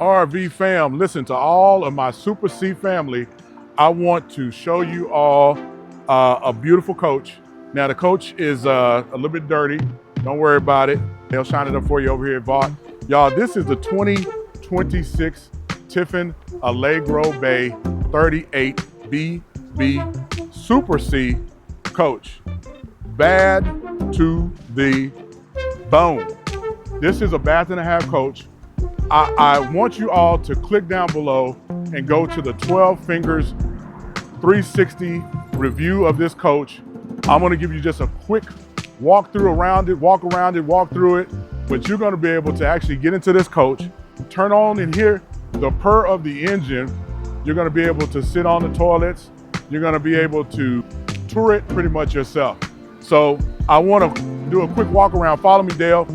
RV fam, listen, to all of my Super C family, I want to show you all a beautiful coach. Now the coach is a little bit dirty. Don't worry about it. They'll shine it up for you over here at Vaught. Y'all, this is the 2026 Tiffin Allegro Bay 38 BB Super C coach. Bad to the bone. This is a bath and a half coach. I want you all to click down below and go to the 12 Fingers 360 review of this coach. I'm gonna give you just a quick walk around it, walk through it, but you're gonna be able to actually get into this coach, turn on and hear the purr of the engine. You're gonna be able to sit on the toilets. You're gonna be able to tour it pretty much yourself. So I wanna do a quick walk around. Follow me, Dale.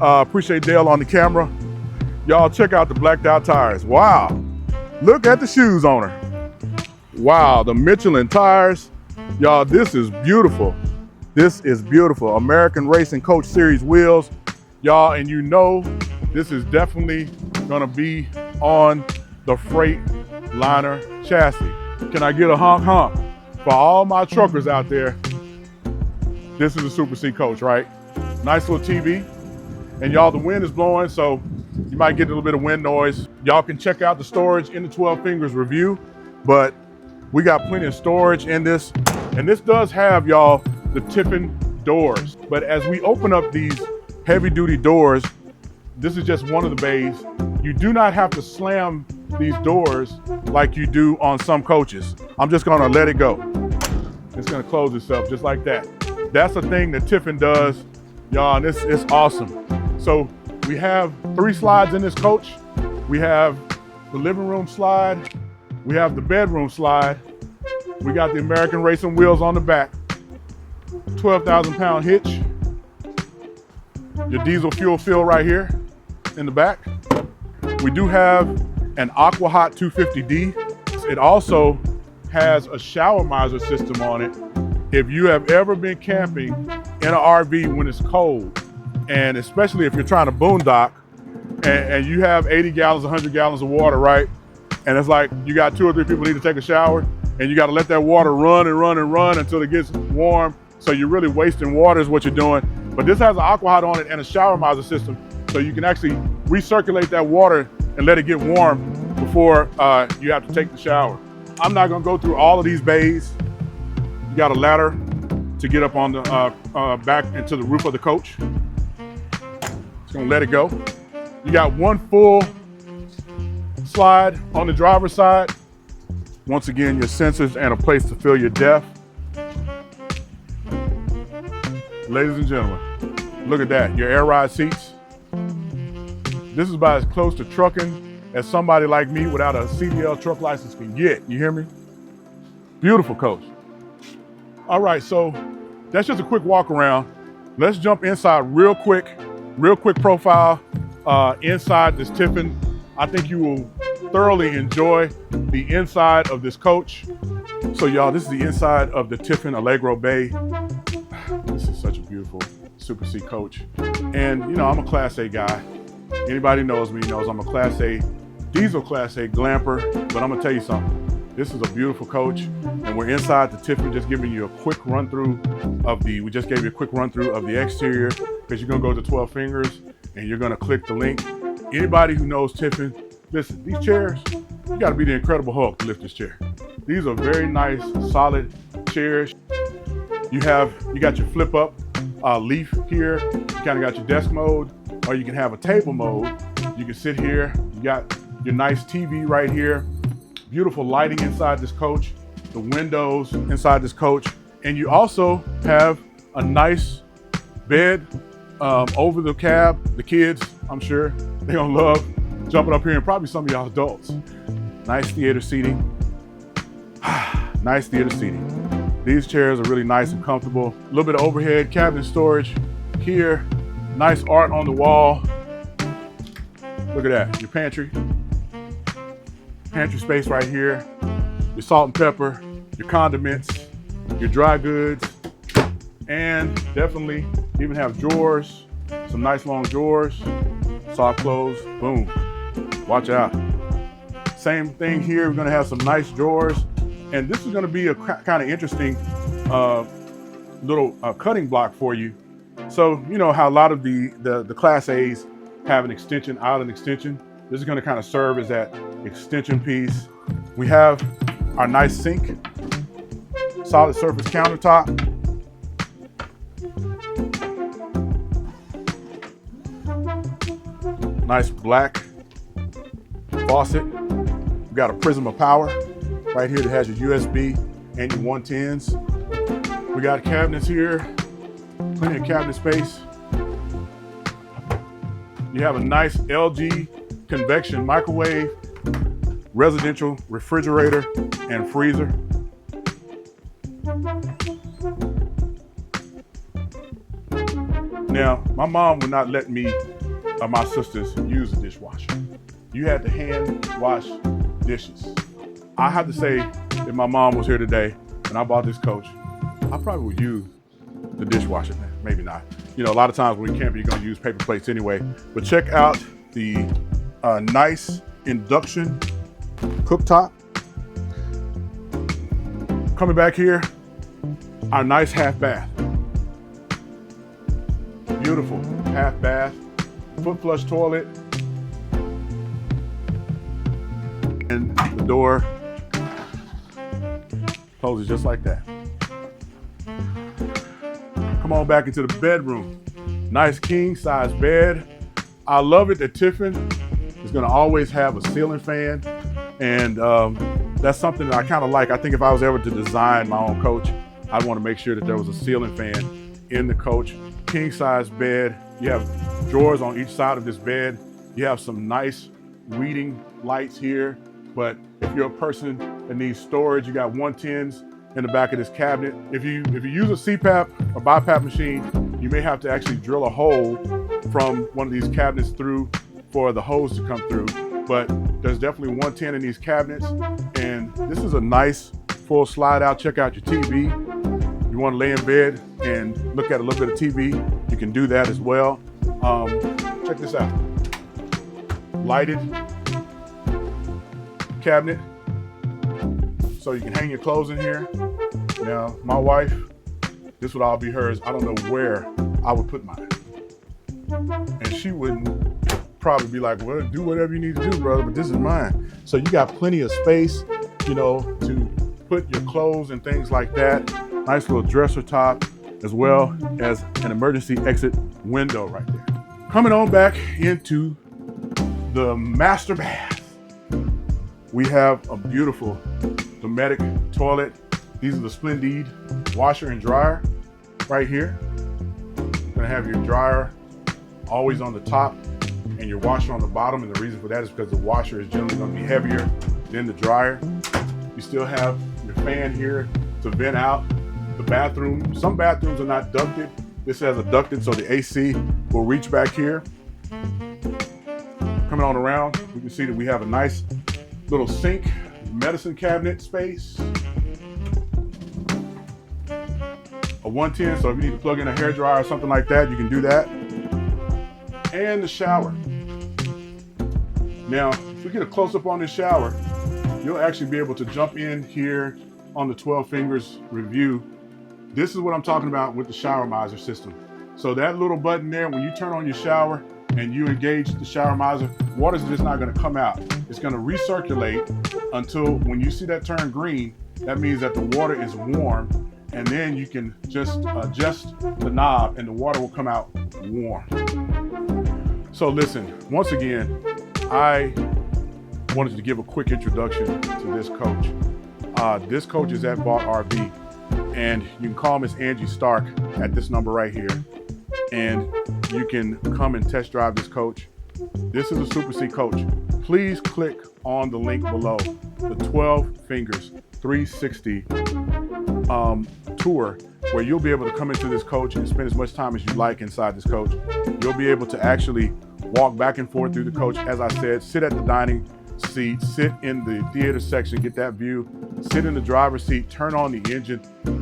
Appreciate Dale on the camera. Y'all check out the blacked out tires. Wow, look at the shoes on her. Wow, the Michelin tires. Y'all, this is beautiful. This is beautiful. American Racing Coach Series wheels. Y'all, and you know, this is definitely gonna be on the Freightliner chassis. Can I get a honk honk? For all my truckers out there, this is a Super C coach, right? Nice little TV. And y'all, the wind is blowing, so you might get a little bit of wind noise. Y'all can check out the storage in the 12 Fingers review, but we got plenty of storage in this. And this does have, y'all, the Tiffin doors. But as we open up these heavy duty doors, this is just one of the bays. You do not have to slam these doors like you do on some coaches. I'm just gonna let it go. It's gonna close itself just like that. That's a thing that Tiffin does, y'all, and this is awesome. So we have 3 slides in this coach. We have the living room slide. We have the bedroom slide. We got the American Racing wheels on the back. 12,000 pound hitch. Your diesel fuel fill right here in the back. We do have an Aqua Hot 250D. It also has a shower miser system on it. If you have ever been camping in an RV when it's cold, and especially if you're trying to boondock and you have 80 gallons, 100 gallons of water, right? And it's like you got 2 or 3 people need to take a shower, and you got to let that water run until it gets warm. So you're really wasting water is what you're doing. But this has an Aqua Hot on it and a shower miser system, so you can actually recirculate that water and let it get warm before you have to take the shower. I'm not gonna go through all of these bays. You got a ladder to get up on the back into the roof of the coach. Just gonna let it go. You got 1 full slide on the driver's side. Once again, your sensors and a place to fill your DEF. Ladies and gentlemen, look at that, your air ride seats. This is about as close to trucking as somebody like me without a CDL truck license can get, you hear me? Beautiful coach. All right, so that's just a quick walk around. Let's jump inside real quick profile inside this Tiffin. I think you will thoroughly enjoy the inside of this coach. So y'all, this is the inside of the Tiffin Allegro Bay. This is such a beautiful Super C coach. And you know, I'm a Class A guy. Anybody knows me knows I'm a Class A, diesel Class A glamper, but I'm gonna tell you something. This is a beautiful coach, and we're inside the Tiffin, just giving you a quick run through of the, we just gave you a quick run through of the exterior, because you're gonna go to 12 Fingers and you're gonna click the link. Anybody who knows Tiffin, listen, these chairs, you gotta be the Incredible Hulk to lift this chair. These are very nice, solid chairs. You got your flip up leaf here. You kind of got your desk mode, or you can have a table mode. You can sit here. You got your nice TV right here. Beautiful lighting inside this coach. The windows inside this coach. And you also have a nice bed over the cab. The kids, I'm sure, they're gonna love jumping up here, and probably some of y'all adults. Nice theater seating. Nice theater seating. These chairs are really nice and comfortable. A little bit of overhead cabinet storage here. Nice art on the wall. Look at that, your pantry. Pantry space right here. Your salt and pepper, your condiments, your dry goods, and definitely even have drawers, some nice long drawers, soft close, boom. Watch out. Same thing here. We're gonna have some nice drawers. And this is gonna be a kind of interesting little cutting block for you. So, you know how a lot of the Class A's have an extension, island extension. This is gonna kind of serve as that extension piece. We have our nice sink, solid surface countertop. Nice black faucet. We've got a prism of power right here that has your USB and your 110s. We got cabinets here, plenty of cabinet space. You have a nice LG convection microwave, residential refrigerator and freezer. Now, my mom would not let me or my sisters use a dishwasher. You had to hand wash dishes. I have to say, if my mom was here today and I bought this coach, I probably would use the dishwasher. Maybe not. You know, a lot of times when we camp, you're gonna use paper plates anyway. But check out the nice induction cooktop. Coming back here, our nice half bath. Beautiful half bath, foot flush toilet, and the door closes just like that. Come on back into the bedroom. Nice king size bed. I love it that Tiffin is gonna always have a ceiling fan. And that's something that I kind of like. I think if I was ever to design my own coach, I'd want to make sure that there was a ceiling fan in the coach. King size bed. You have drawers on each side of this bed. You have some nice reading lights here. But if you're a person that needs storage, you got 110s in the back of this cabinet. If you use a CPAP or BiPAP machine, you may have to actually drill a hole from one of these cabinets through for the hose to come through. But there's definitely 110 in these cabinets. And this is a nice full slide out. Check out your TV. You want to lay in bed and look at a little bit of TV, you can do that as well. Check this out. Lighted cabinet, so you can hang your clothes in here. Now, my wife, this would all be hers. I don't know where I would put mine. And she wouldn't probably be like, well, do whatever you need to do, brother, but this is mine. So you got plenty of space, you know, to put your clothes and things like that. Nice little dresser top, as well as an emergency exit window right there. Coming on back into the master bath. We have a beautiful Dometic toilet. These are the Splendid washer and dryer right here. You're gonna have your dryer always on the top and your washer on the bottom. And the reason for that is because the washer is generally gonna be heavier than the dryer. You still have your fan here to vent out the bathroom. Some bathrooms are not ducted. This has a ducted, so the AC will reach back here. Coming on around, we can see that we have a nice little sink, medicine cabinet space. A 110, so if you need to plug in a hairdryer or something like that, you can do that. And the shower. Now, if we get a close-up on this shower, you'll actually be able to jump in here on the 12 fingers review. This is what I'm talking about with the shower miser system. So that little button there, when you turn on your shower and you engage the shower miser, water's just not gonna come out. It's gonna recirculate until when you see that turn green, that means that the water is warm, and then you can just adjust the knob and the water will come out warm. So listen, once again, I wanted to give a quick introduction to this coach. This coach is at Vault RV, and you can call Miss Angie Stark at this number right here, and you can come and test drive this coach. This is a Super C coach. Please click on the link below, the 12 Fingers 360 tour, where you'll be able to come into this coach and spend as much time as you like inside this coach. You'll be able to actually walk back and forth through the coach. As I said, sit at the dining seat, sit in the theater section, get that view, sit in the driver's seat, turn on the engine,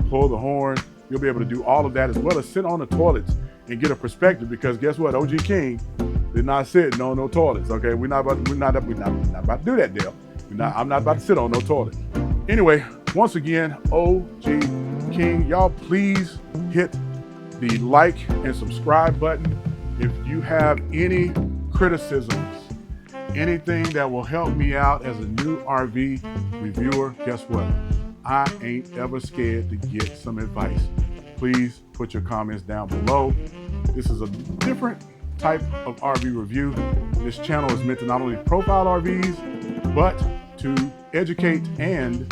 pull the horn. You'll be able to do all of that, as well as sit on the toilets and get a perspective, because guess what? OG King They're not sitting on no toilets, okay? We're not about to do that, Dale. I'm not about to sit on no toilet. Anyway, once again, OG King, y'all please hit the like and subscribe button. If you have any criticisms, anything that will help me out as a new RV reviewer, guess what? I ain't ever scared to get some advice. Please put your comments down below. This is a different type of RV review. This channel is meant to not only profile RVs, but to educate and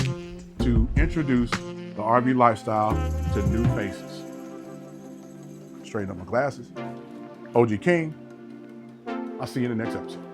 to introduce the RV lifestyle to new faces. Straighten up my glasses. OG King, I'll see you in the next episode.